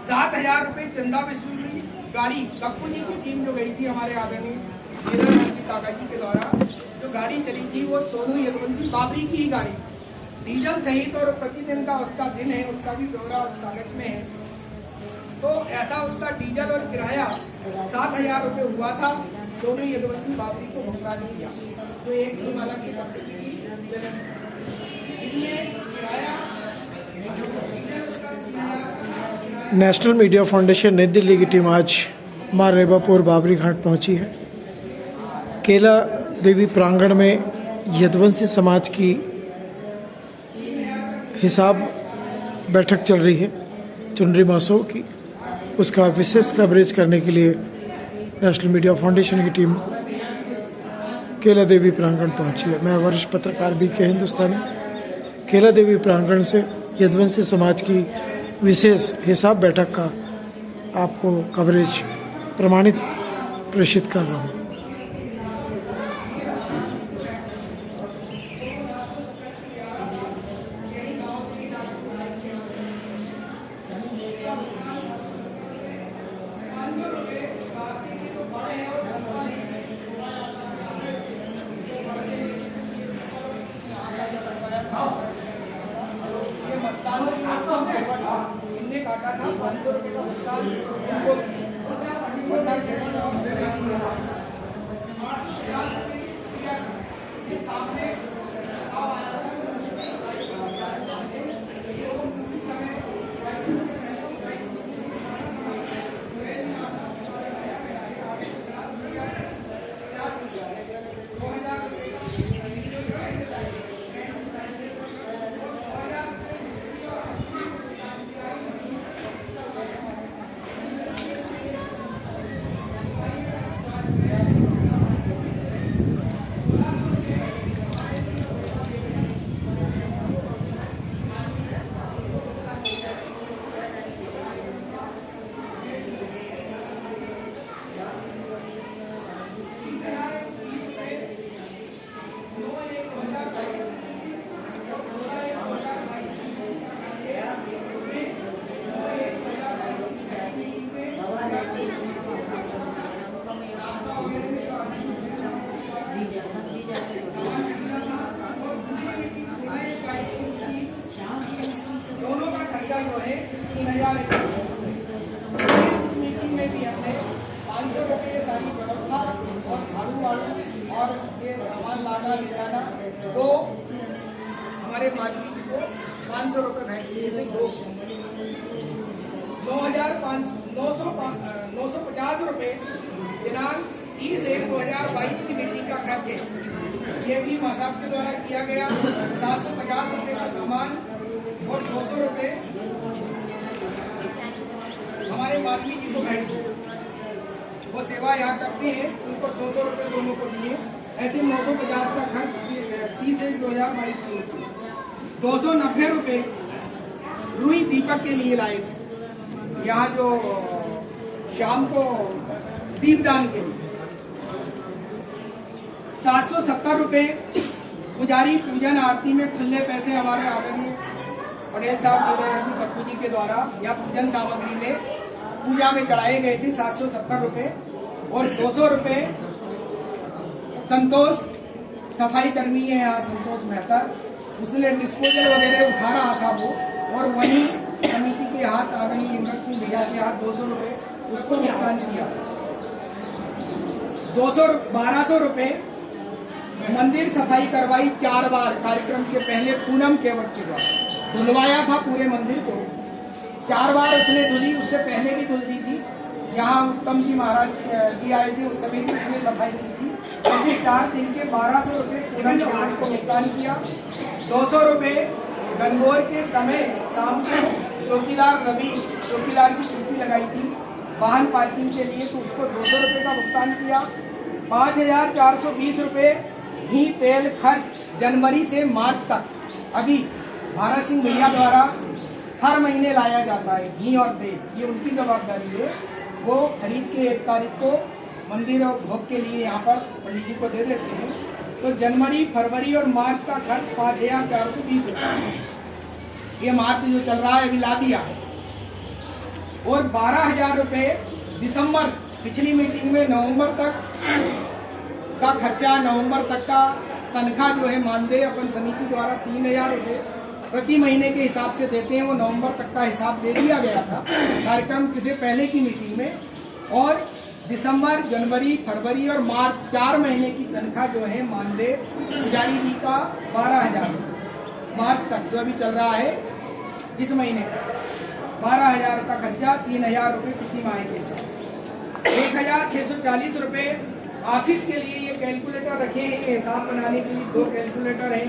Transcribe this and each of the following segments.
7,000 रुपये चंदा वसूली गाड़ी कप्पू जी की टीम जो गई थी हमारे आदरणीय वीरेंद्र काका जी के द्वारा जो गाड़ी चली थी वो सोनू यदुवंशी बाबरी की ही गाड़ी डीजल सहित और प्रतिदिन का उसका दिन है उसका भी ब्यौरा उस कागज में है। तो ऐसा उसका डीजल और किराया 7,000 रुपये हुआ था। सोनू यदुवंशी बाबरी को भुगतान किया जो एक टीम अलग से कप्पू जी की इसमें किराया नेशनल मीडिया फाउंडेशन नई दिल्ली की टीम आज माँ रेबापुर बाबरी घाट पहुंची है। केला देवी प्रांगण में यदुवंशी समाज की हिसाब बैठक चल रही है चुनरी महोत्सव की, उसका विशेष कवरेज करने के लिए नेशनल मीडिया फाउंडेशन की टीम केला देवी प्रांगण पहुंची है। मैं वरिष्ठ पत्रकार BK हिंदुस्तानी केला देवी प्रांगण से यदुवंशी समाज की विशेष हिसाब बैठक का आपको कवरेज प्रमाणित प्रेषित कर रहा हूँ। इनने काटा था 500 रुपये का भुगतान उनको दोनों का खर्चा जो है 3,000 मीटिंग में भी हमने 500 रुपये सारी व्यवस्था और झाड़ू वाड़ू और ये सामान लाना ले जाना तो हमारे मालिक को 500 रुपये भेंट दिए थे। 950 रुपये दिनांक 30/1/2022 की मीटिंग का खर्च है। ये भी साहब के द्वारा किया गया। 750 रुपये का सामान और 200 रुपये हमारे मालवी जी को भेंट दिए। वो सेवा यहाँ करते हैं उनको 100 रुपये दोनों को दिए। ऐसे 950 का खर्च 30/1/2022 को 290 रुपये रुई दीपक के लिए लाए थे। यहाँ जो शाम को दीपदान के लिए 770 रुपये पुजारी पूजन आरती में खुले पैसे हमारे आदरणीय पटेल साहब कप्पू जी के द्वारा या पूजन सामग्री में पूजा में चढ़ाए गए थे 770 रुपये और 200 रुपये संतोष सफाई कर्मी है यहाँ संतोष मेहता, उसने डिस्पोजल वगैरह उठा रहा था वो, और वहीं समिति के हाथ आदरणीय इंद्र सिंह भैया के हाथ 200 रुपये उसको भुगतान किया। 1200 रुपये मंदिर सफाई करवाई 4 बार कार्यक्रम के पहले पूनम केवट के द्वारा धुलवाया था पूरे मंदिर को। 4 बार उसने धुली, उससे पहले भी धुल दी थी। यहाँ उत्तम जी महाराज जी आए थे, उस समय भी उसने सफाई की थी। ऐसे 4 दिन के 1200 रुपये पूनम केवट को भुगतान किया। 200 रुपये गणगौर के समय शाम को चौकीदार रवि चौकीदार की ड्यूटी लगाई थी वाहन पार्किंग के लिए, तो उसको 200 रुपये का भुगतान किया। 5,420 रुपये घी तेल खर्च जनवरी से मार्च तक अभी भारत सिंह भैया द्वारा हर महीने लाया जाता है घी और तेल, ये उनकी जवाबदारी है। वो खरीद के 1 तारीख को मंदिर और भोग के लिए यहाँ पर पंडित जी को दे देते हैं। तो जनवरी फरवरी और मार्च का खर्च 5,420 रुपये। ये मार्च जो चल रहा है अभी ला दिया है। और 12,000 रुपए दिसंबर पिछली मीटिंग में नवंबर तक का खर्चा, नवंबर तक का तनख्वाह जो है मानदेय अपन समिति द्वारा 3,000 रुपए प्रति महीने के हिसाब से देते हैं, वो नवंबर तक का हिसाब दे दिया गया था कार्यक्रम से पहले की मीटिंग में। और दिसंबर, जनवरी, फरवरी और मार्च 4 महीने की तनख्वाह जो है मानदेय पुजारी जी का 12,000 मार्च तक जो अभी चल रहा है इस महीने का 12,000 का खर्चा 3,000 रुपए प्रति माह के हिसाब। 1,640 रुपए ऑफिस के लिए ये कैलकुलेटर रखे हैं, हिसाब बनाने के लिए 2 कैलकुलेटर हैं,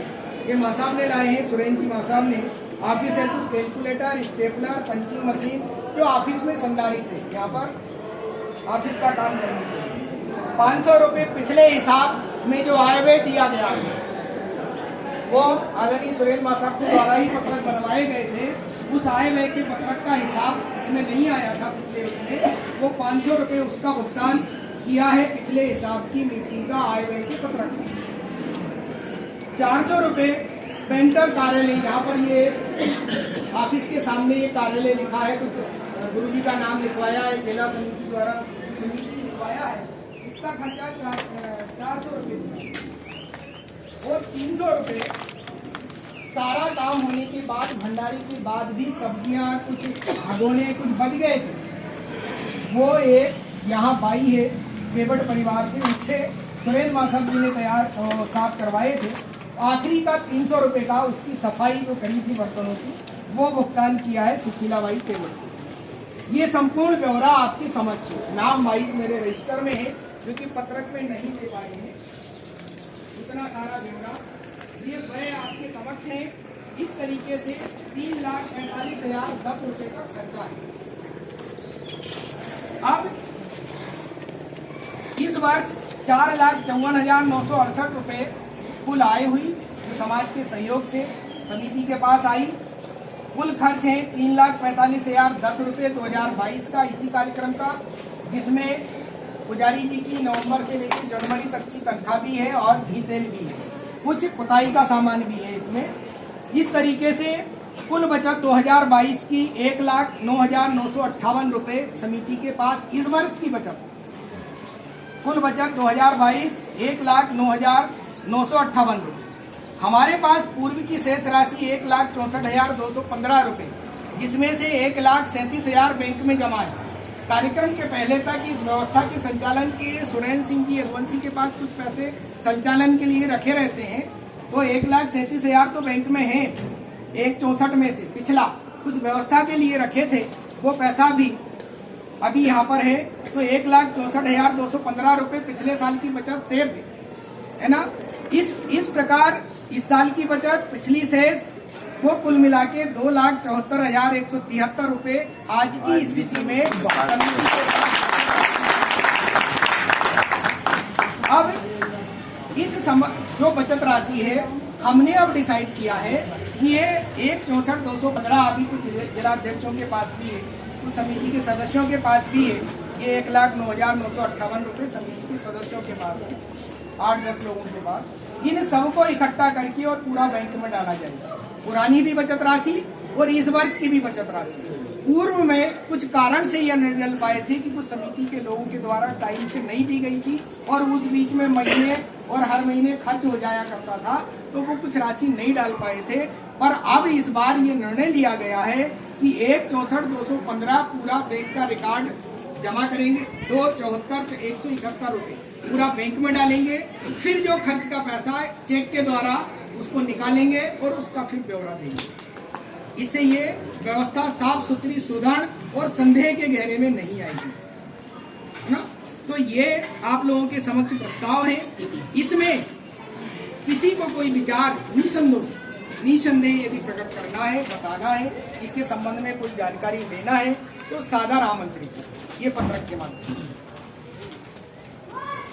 ये माँ साहब ने लाए हैं, सुरेंद्र जी माँ साहब ने। ऑफिस है तो कैलकुलेटर, स्टेपलर, पंचिंग मशीन जो ऑफिस में संधारित है यहाँ पर ऑफिस का काम करने के लिए। 500 रुपए पिछले हिसाब में जो आय व्यय दिया गया है वो आदरणीय सुरेंद्र माँ साहब के द्वारा ही पत्रक बनवाए गए थे, उस आय व्यय के पत्रक का हिसाब इसमें नहीं आया था पिछले उसमें, वो 500 रुपए उसका भुगतान किया है पिछले हिसाब की मीटिंग का आय व्यय के पत्रक में। 400 रुपए पेंटर कार्यालय, यहाँ पर ये ऑफिस के सामने ये कार्यालय लिखा है, कुछ गुरुजी का नाम लिखवाया है, जिला समिति द्वारा लिखवाया है, इसका खर्चा 400 रुपए और 300 रुपए सारा काम होने के बाद, भंडारे के बाद भी सब्जियां कुछ भगोने कुछ बच गए थे, वो एक यहाँ बाई है केवट परिवार से, उससे सुरेंद्र माँ साहब जी ने तैयार साफ करवाए थे। आखिरी का 300 रुपए का उसकी सफाई जो करी थी बर्तनों की, वो भुगतान किया है सुशीला बाई केवट। ये संपूर्ण ब्यौरा आपकी समक्ष है, नाम वाइज मेरे रजिस्टर में है, जो कि पत्रक में नहीं दे पाए हैं उतना सारा ब्यौरा। ये व्यय आपके समक्ष है। इस तरीके से 3,45,010 रुपए का खर्चा है। अब इस वर्ष 4,54,968 रुपए कुल आय हुई, जो समाज के सहयोग से समिति के पास आई। कुल खर्च है 3,45,010 रुपए 2022 का इसी कार्यक्रम का, जिसमें पुजारी जी की नवंबर से लेकर जनवरी तक की तनख्वाह भी है और घी तेल भी है, कुछ पुताई का सामान भी है इसमें। इस तरीके से कुल बचत 2022 की 1,09,958 रुपए समिति के पास। इस वर्ष की बचत कुल बचत 2022 1,09,958 रुपए। हमारे पास पूर्व की शेष राशि 1,64,215 रुपए, जिसमें से 1,37,000 बैंक में जमा है। कार्यक्रम के पहले तक इस व्यवस्था के संचालन के लिए सुरेंद्र सिंह जी यदुवंशी के पास कुछ पैसे संचालन के लिए रखे रहते हैं, तो 1,37,000 तो बैंक में है, 1,64 में से पिछला कुछ व्यवस्था के लिए रखे थे, वो पैसा भी अभी यहाँ पर है, तो 1,64,215 रुपए पिछले साल की बचत सेव है ना। इस प्रकार इस साल की बचत पिछली शेष वो कुल मिला के 2,74,173 रुपए आज की स्थिति में। अब इस जो बचत राशि है, हमने अब डिसाइड किया है कि ये 1,64,215 अभी कुछ जिलाध्यक्षों के पास भी है, कुछ समिति के सदस्यों के पास भी है, ये 1,09,958 रुपए समिति के सदस्यों के पास है, 8-10 लोगों के पास। इन सबको इकट्ठा करके और पूरा बैंक में डाला जाएगा, पुरानी भी बचत राशि और इस वर्ष की भी बचत राशि। पूर्व में कुछ कारण से यह नहीं डाल पाए थे कि कुछ समिति के लोगों के द्वारा टाइम से नहीं दी गई थी और उस बीच में महीने और हर महीने खर्च हो जाया करता था, तो वो कुछ राशि नहीं डाल पाए थे। पर अब इस बार ये निर्णय लिया गया है कि 1,64,215 पूरा बैंक का रिकॉर्ड जमा करेंगे, 2,74,171 रुपए पूरा बैंक में डालेंगे, फिर जो खर्च का पैसा है चेक के द्वारा उसको निकालेंगे और उसका फिर ब्यौरा देंगे। इससे ये व्यवस्था साफ सुथरी, सुदृढ़ और संदेह के घेरे में नहीं आएगी, है ना। तो ये आप लोगों के समक्ष प्रस्ताव है। इसमें किसी को कोई विचार निसंदेह यदि प्रकट करना है, बताना है, इसके संबंध में कोई जानकारी लेना है, तो सादर आमंत्रित है ये पत्रक के माध्यम से।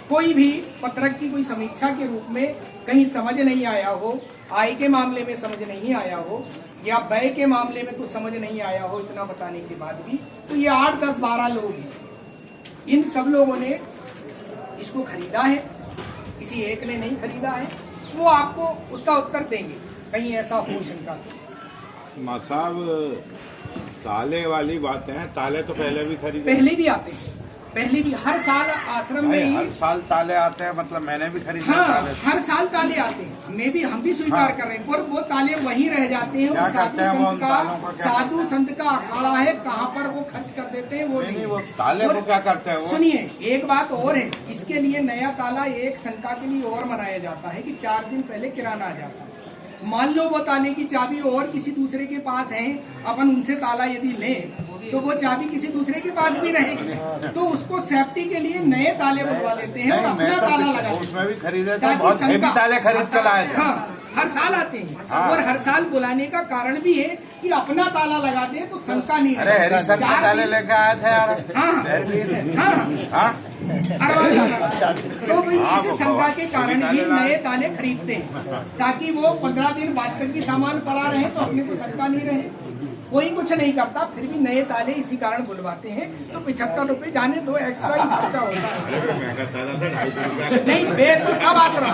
कोई भी पत्रक की कोई समीक्षा के रूप में कहीं समझ नहीं आया हो, आय के मामले में समझ नहीं आया हो या व्यय के मामले में कुछ समझ नहीं आया हो, इतना बताने के बाद भी, तो ये 8, 10, 12 लोग हैं, इन सब लोगों ने इसको खरीदा है, किसी एक ने नहीं खरीदा है, वो आपको उसका उत्तर देंगे, कहीं ऐसा हो शंका। मां साहब ताले वाली बात है, ताले तो पहले भी खरीदे। पहले भी आते हैं, पहले भी हर साल आश्रम में नहीं, ही। हर साल ताले आते हैं, मतलब मैंने भी खरीदे हाँ, ताले। हर साल ताले आते हैं, हम भी स्वीकार हाँ। कर रहे हैं, पर वो ताले वहीं रह जाते हैं। क्या वो करते हैं वो उन तालों का, क्या साधु संत का अखाड़ा है, कहाँ पर वो खर्च कर देते हैं वो नहीं, वो ताले और को क्या करते हैं वो? सुनिए, एक बात और है, इसके लिए नया ताला एक शंका के लिए और बनाया जाता है कि 4 दिन पहले किराना आ जाता है। मान लो वो ताले की चाबी और किसी दूसरे के पास है, अपन उनसे ताला यदि लें तो वो चाबी किसी दूसरे के पास भी रहेगी, तो उसको सेफ्टी के लिए नए ताले बनवा लेते हैं और नहीं, मैं अपना तो ताला पिछले लगा उसमें भी खरीदे थे, ताकि बहुत शंका- हेवी ताले खरीद के लाए थे। हाँ, हर साल आते हैं। हाँ। और हर साल बुलाने का कारण भी है कि अपना ताला लगा दे तो शंका नहीं अरे रहेगी। हरिशन के 4 ताले दिन- लेके आए थे यार। हाँ हाँ हाँ हर बार तो भाई हाँ, इस वो शंका बहुत के हेवी कारण ताले ही लाए। नए ताले खरीदते हैं, ताकि वो 15 दिन बाद तक भी सामान पड़ा रहे तो अपने को शंका नहीं रहे। कोई कुछ नहीं करता, फिर भी नए ताले इसी कारण बुलवाते हैं। तो 75 रुपए जाने दो, एक्स्ट्रा ही खर्चा होता है। अरे महंगा ताला था, 250 रुपया। नहीं, बे तो सब आश्रम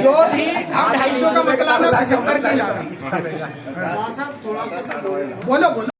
जो भी आप 250 का मतलब 75 की ला रहे हैं। बोलो बोलो।